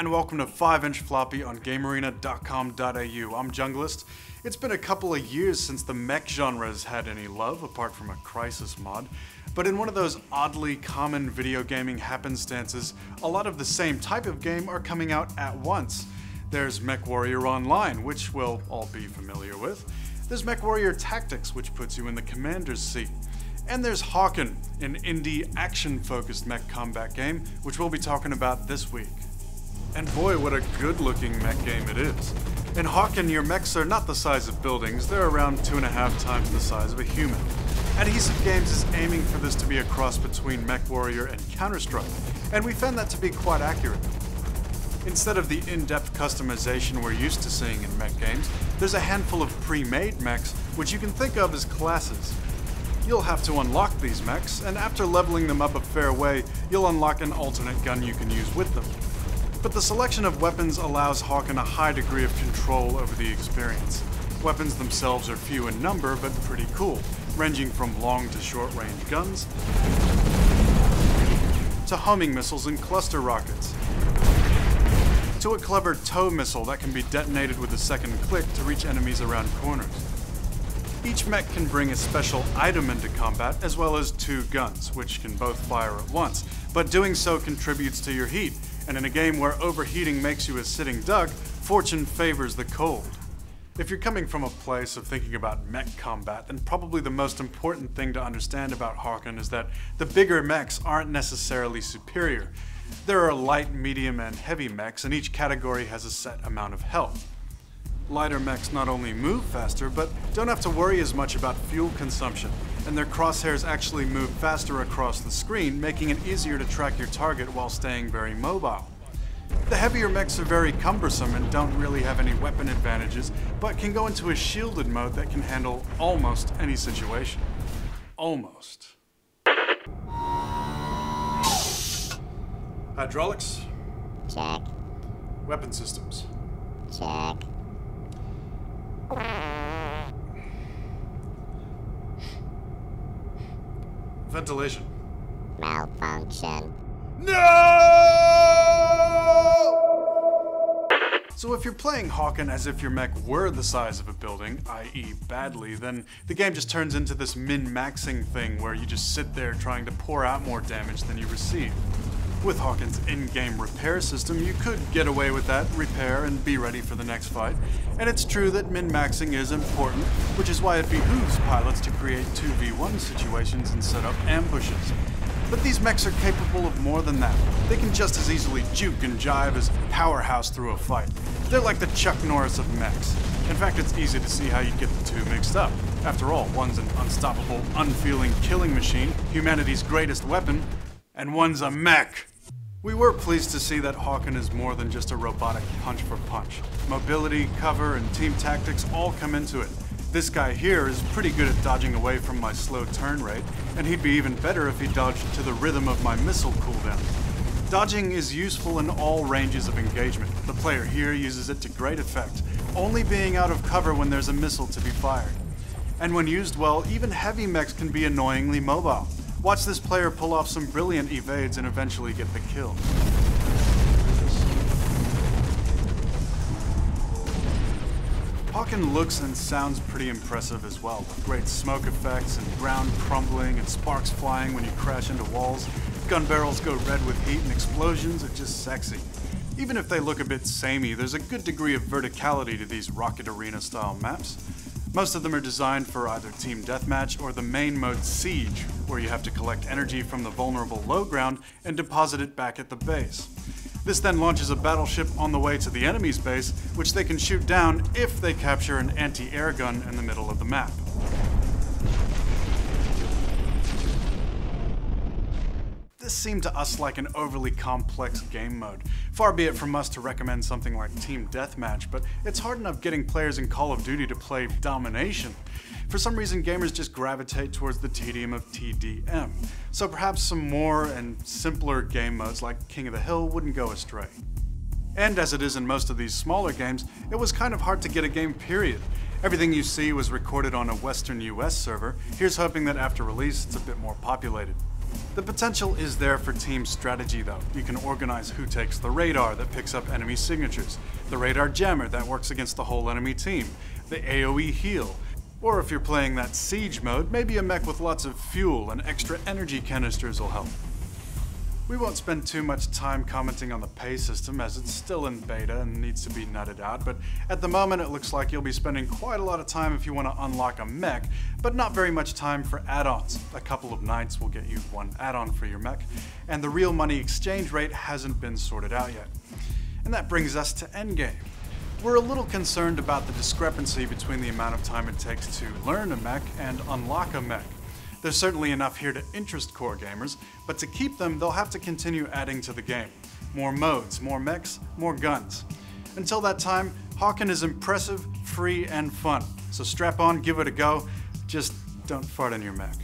and welcome to 5-inch Floppy on GameArena.com.au. I'm Junglist. It's been a couple of years since the mech genre has had any love, apart from a Crisis mod. But in one of those oddly common video gaming happenstances, a lot of the same type of game are coming out at once. There's MechWarrior Online, which we'll all be familiar with. There's MechWarrior Tactics, which puts you in the commander's seat. And there's Hawken, an indie action-focused mech combat game, which we'll be talking about this week. And boy, what a good-looking mech game it is. In Hawken, your mechs are not the size of buildings, they're around 2.5 times the size of a human. Adhesive Games is aiming for this to be a cross between MechWarrior and Counter-Strike, and we found that to be quite accurate. Instead of the in-depth customization we're used to seeing in mech games, there's a handful of pre-made mechs, which you can think of as classes. You'll have to unlock these mechs, and after leveling them up a fair way, you'll unlock an alternate gun you can use with them. But the selection of weapons allows Hawken a high degree of control over the experience. Weapons themselves are few in number, but pretty cool, ranging from long to short-range guns, to homing missiles and cluster rockets, to a clever tow missile that can be detonated with a second click to reach enemies around corners. Each mech can bring a special item into combat, as well as 2 guns, which can both fire at once, but doing so contributes to your heat, and in a game where overheating makes you a sitting duck, fortune favors the cold. If you're coming from a place of thinking about mech combat, then probably the most important thing to understand about Hawken is that the bigger mechs aren't necessarily superior. There are light, medium, and heavy mechs, and each category has a set amount of health. Lighter mechs not only move faster, but don't have to worry as much about fuel consumption, and their crosshairs actually move faster across the screen, making it easier to track your target while staying very mobile. The heavier mechs are very cumbersome and don't really have any weapon advantages, but can go into a shielded mode that can handle almost any situation. Almost. Hydraulics? Check. Weapon systems? Check. Ventilation? Malfunction. No! So if you're playing Hawken as if your mech were the size of a building, i.e. badly, then the game just turns into this min-maxing thing where you just sit there trying to pour out more damage than you receive. With Hawken's in-game repair system, you could get away with that, repair, and be ready for the next fight. And it's true that min-maxing is important, which is why it behooves pilots to create 2v1 situations and set up ambushes. But these mechs are capable of more than that. They can just as easily juke and jive as powerhouse through a fight. They're like the Chuck Norris of mechs. In fact, it's easy to see how you get the two mixed up. After all, one's an unstoppable, unfeeling killing machine, humanity's greatest weapon, and one's a mech. We were pleased to see that Hawken is more than just a robotic punch for punch. Mobility, cover, and team tactics all come into it. This guy here is pretty good at dodging away from my slow turn rate, and he'd be even better if he dodged to the rhythm of my missile cooldown. Dodging is useful in all ranges of engagement. The player here uses it to great effect, only being out of cover when there's a missile to be fired. And when used well, even heavy mechs can be annoyingly mobile. Watch this player pull off some brilliant evades and eventually get the kill. Hawken looks and sounds pretty impressive as well, with great smoke effects and ground crumbling and sparks flying when you crash into walls. Gun barrels go red with heat and explosions are just sexy. Even if they look a bit samey, there's a good degree of verticality to these Rocket Arena style maps. Most of them are designed for either Team Deathmatch or the main mode Siege, where you have to collect energy from the vulnerable low ground and deposit it back at the base. This then launches a battleship on the way to the enemy's base, which they can shoot down if they capture an anti-air gun in the middle of the map. This seemed to us like an overly complex game mode. Far be it from us to recommend something like Team Deathmatch, but it's hard enough getting players in Call of Duty to play Domination. For some reason, gamers just gravitate towards the tedium of TDM, so perhaps some more and simpler game modes like King of the Hill wouldn't go astray. And as it is in most of these smaller games, it was kind of hard to get a game, period. Everything you see was recorded on a Western US server. Here's hoping that after release it's a bit more populated. The potential is there for team strategy though. You can organize who takes the radar that picks up enemy signatures, the radar jammer that works against the whole enemy team, the AoE heal, or if you're playing that siege mode, maybe a mech with lots of fuel and extra energy canisters will help. We won't spend too much time commenting on the pay system as it's still in beta and needs to be nutted out, but at the moment it looks like you'll be spending quite a lot of time if you want to unlock a mech, but not very much time for add-ons. A couple of nights will get you one add-on for your mech, and the real money exchange rate hasn't been sorted out yet. And that brings us to endgame. We're a little concerned about the discrepancy between the amount of time it takes to learn a mech and unlock a mech. There's certainly enough here to interest core gamers, but to keep them, they'll have to continue adding to the game. More modes, more mechs, more guns. Until that time, Hawken is impressive, free, and fun. So strap on, give it a go, just don't fart in your mech.